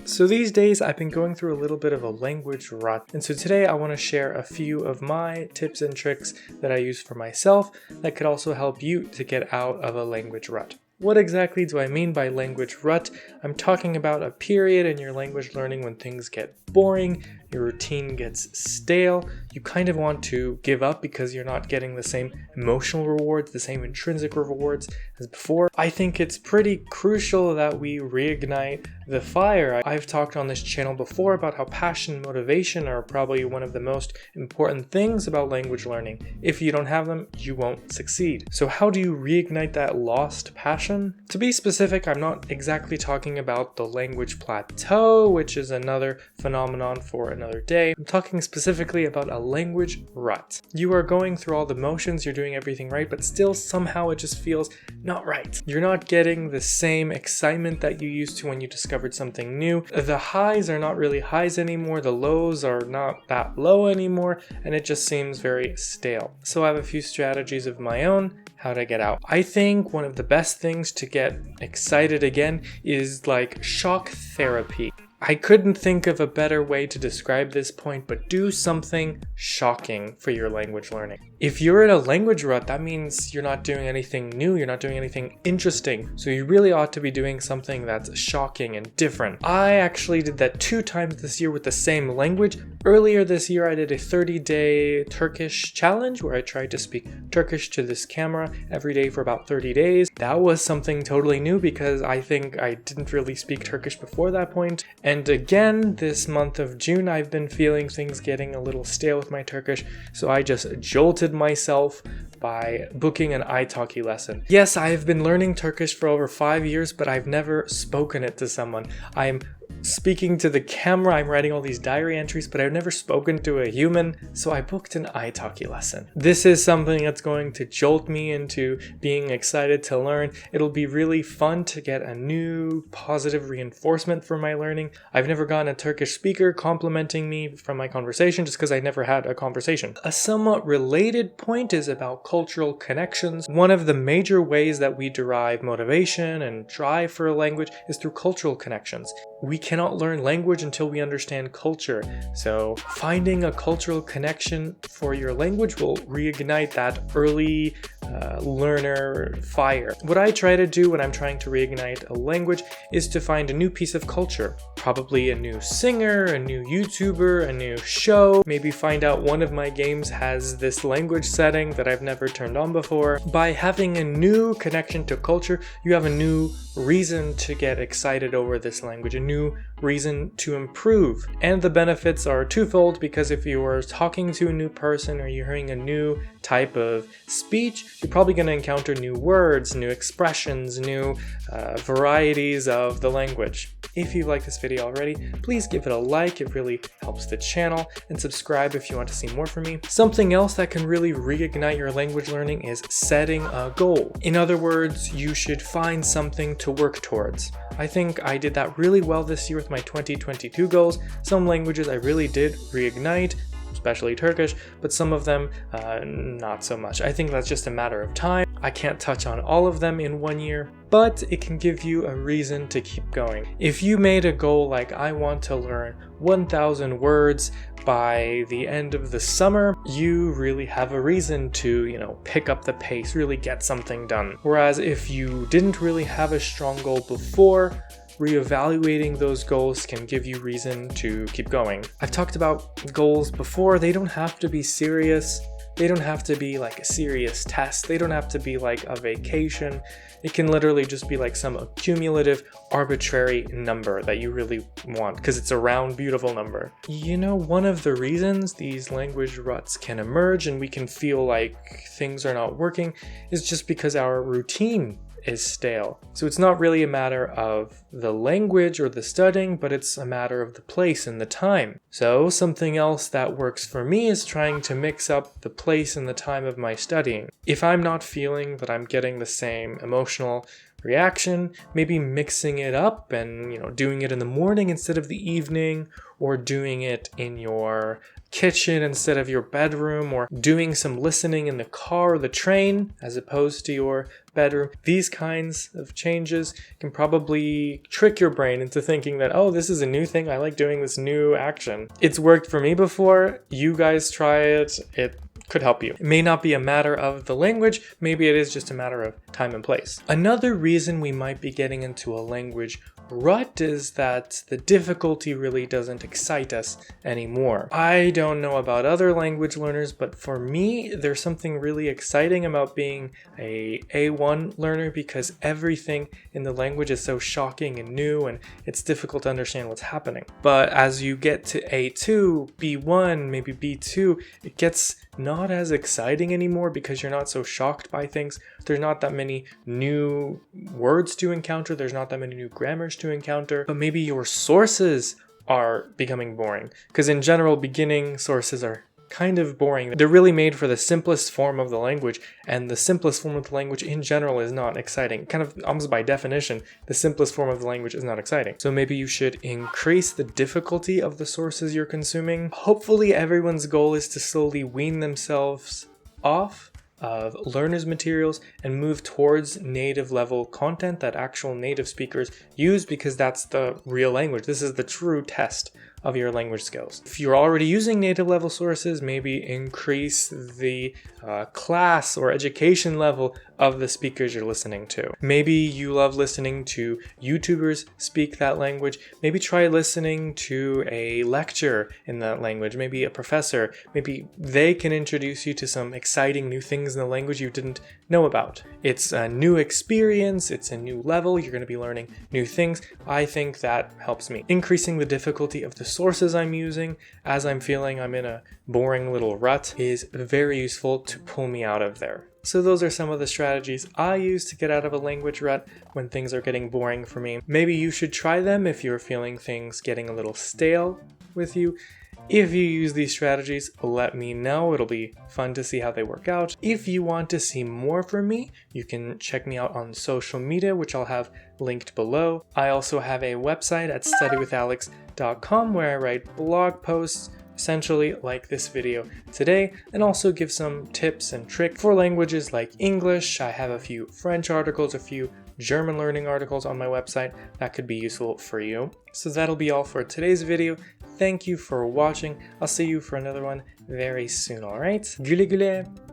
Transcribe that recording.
So these days I've been going through a little bit of a language rut, and so today I want to share a few of my tips and tricks that I use for myself that could also help you to get out of a language rut. What exactly do I mean by language rut? I'm talking about a period in your language learning when things get boring, your routine gets stale, you kind of want to give up because you're not getting the same emotional rewards, the same intrinsic rewards as before. I think it's pretty crucial that we reignite the fire. I've talked on this channel before about how passion and motivation are probably one of the most important things about language learning. If you don't have them, you won't succeed. So how do you reignite that lost passion? To be specific, I'm not exactly talking about the language plateau, which is another phenomenon for another day. I'm talking specifically about a language rut. You are going through all the motions, you're doing everything right, but still somehow it just feels not right. You're not getting the same excitement that you used to when you discovered something new. The highs are not really highs anymore, the lows are not that low anymore, and it just seems very stale. So I have a few strategies of my own how to get out. I think one of the best things to get excited again is like shock therapy. I couldn't think of a better way to describe this point, but do something shocking for your language learning. If you're in a language rut, that means you're not doing anything new, you're not doing anything interesting. So you really ought to be doing something that's shocking and different. I actually did that 2 times this year with the same language. Earlier this year, I did a 30-day Turkish challenge where I tried to speak Turkish to this camera every day for about 30 days. That was something totally new because I think I didn't really speak Turkish before that point. And again, this month of June, I've been feeling things getting a little stale with my Turkish, so I just jolted myself by booking an italki lesson. Yes, I have been learning Turkish for over 5 years, but I've never spoken it to someone. I'm speaking to the camera, I'm writing all these diary entries, but I've never spoken to a human, so I booked an italki lesson. This is something that's going to jolt me into being excited to learn. It'll be really fun to get a new positive reinforcement for my learning. I've never gotten a Turkish speaker complimenting me from my conversation just because I never had a conversation. A somewhat related point is about cultural connections. One of the major ways that we derive motivation and drive for a language is through cultural connections. We cannot learn language until we understand culture. So finding a cultural connection for your language will reignite that early learner fire. What I try to do when I'm trying to reignite a language is to find a new piece of culture. Probably a new singer, a new YouTuber, a new show. Maybe find out one of my games has this language setting that I've never turned on before. By having a new connection to culture, you have a new reason to get excited over this language, a new reason to improve. And the benefits are twofold, because if you are talking to a new person or you're hearing a new type of speech, you're probably going to encounter new words, new expressions, new varieties of the language. If you like this video already, please give it a like, it really helps the channel, and subscribe if you want to see more from me. Something else that can really reignite your language learning is setting a goal. In other words, you should find something to work towards. I think I did that really well this year with my 2022 goals. Some languages I really did reignite, especially Turkish, but some of them not so much. I think that's just a matter of time. I can't touch on all of them in 1 year, but it can give you a reason to keep going. If you made a goal like I want to learn 1,000 words by the end of the summer, you really have a reason to, pick up the pace, really get something done. Whereas if you didn't really have a strong goal before, reevaluating those goals can give you reason to keep going. I've talked about goals before. They don't have to be serious. They don't have to be like a serious test. They don't have to be like a vacation. It can literally just be like some accumulative, arbitrary number that you really want because it's a round, beautiful number. One of the reasons these language ruts can emerge and we can feel like things are not working is just because our routine is stale. So it's not really a matter of the language or the studying, but it's a matter of the place and the time. So something else that works for me is trying to mix up the place and the time of my studying. If I'm not feeling that I'm getting the same emotional reaction, maybe mixing it up and, doing it in the morning instead of the evening, or doing it in your kitchen instead of your bedroom, or doing some listening in the car or the train as opposed to your bedroom. These kinds of changes can probably trick your brain into thinking that, oh, this is a new thing, I like doing this new action. It's worked for me before, you guys try it, it could help you. It may not be a matter of the language, maybe it is just a matter of time and place. Another reason we might be getting into a language rut is that the difficulty really doesn't excite us anymore. I don't know about other language learners, but for me, there's something really exciting about being a A1 learner because everything in the language is so shocking and new and it's difficult to understand what's happening. But as you get to A2, B1, maybe B2, it gets not as exciting anymore because you're not so shocked by things. There's not that many new words to encounter. There's not that many new grammars to encounter. But maybe your sources are becoming boring because in general, beginning sources are kind of boring. They're really made for the simplest form of the language, and the simplest form of the language in general is not exciting. Kind of almost by definition, the simplest form of the language is not exciting. So maybe you should increase the difficulty of the sources you're consuming. Hopefully everyone's goal is to slowly wean themselves off of learners' materials and move towards native level content that actual native speakers use, because that's the real language. This is the true test of your language skills. If you're already using native level sources, maybe increase the class or education level of the speakers you're listening to. Maybe you love listening to YouTubers speak that language. Maybe try listening to a lecture in that language, maybe a professor. Maybe they can introduce you to some exciting new things in the language you didn't know about. It's a new experience, it's a new level, you're going to be learning new things. I think that helps me. Increasing the difficulty of the sources I'm using as I'm feeling I'm in a boring little rut is very useful to pull me out of there. So those are some of the strategies I use to get out of a language rut when things are getting boring for me. Maybe you should try them if you're feeling things getting a little stale with you. If you use these strategies, let me know. It'll be fun to see how they work out. If you want to see more from me, you can check me out on social media, which I'll have linked below. I also have a website at studywithalex.com where I write blog posts, essentially like this video today, and also give some tips and tricks for languages like English. I have a few French articles, a few German learning articles on my website that could be useful for you. So that'll be all for today's video. Thank you for watching. I'll see you for another one very soon, alright? Güle güle!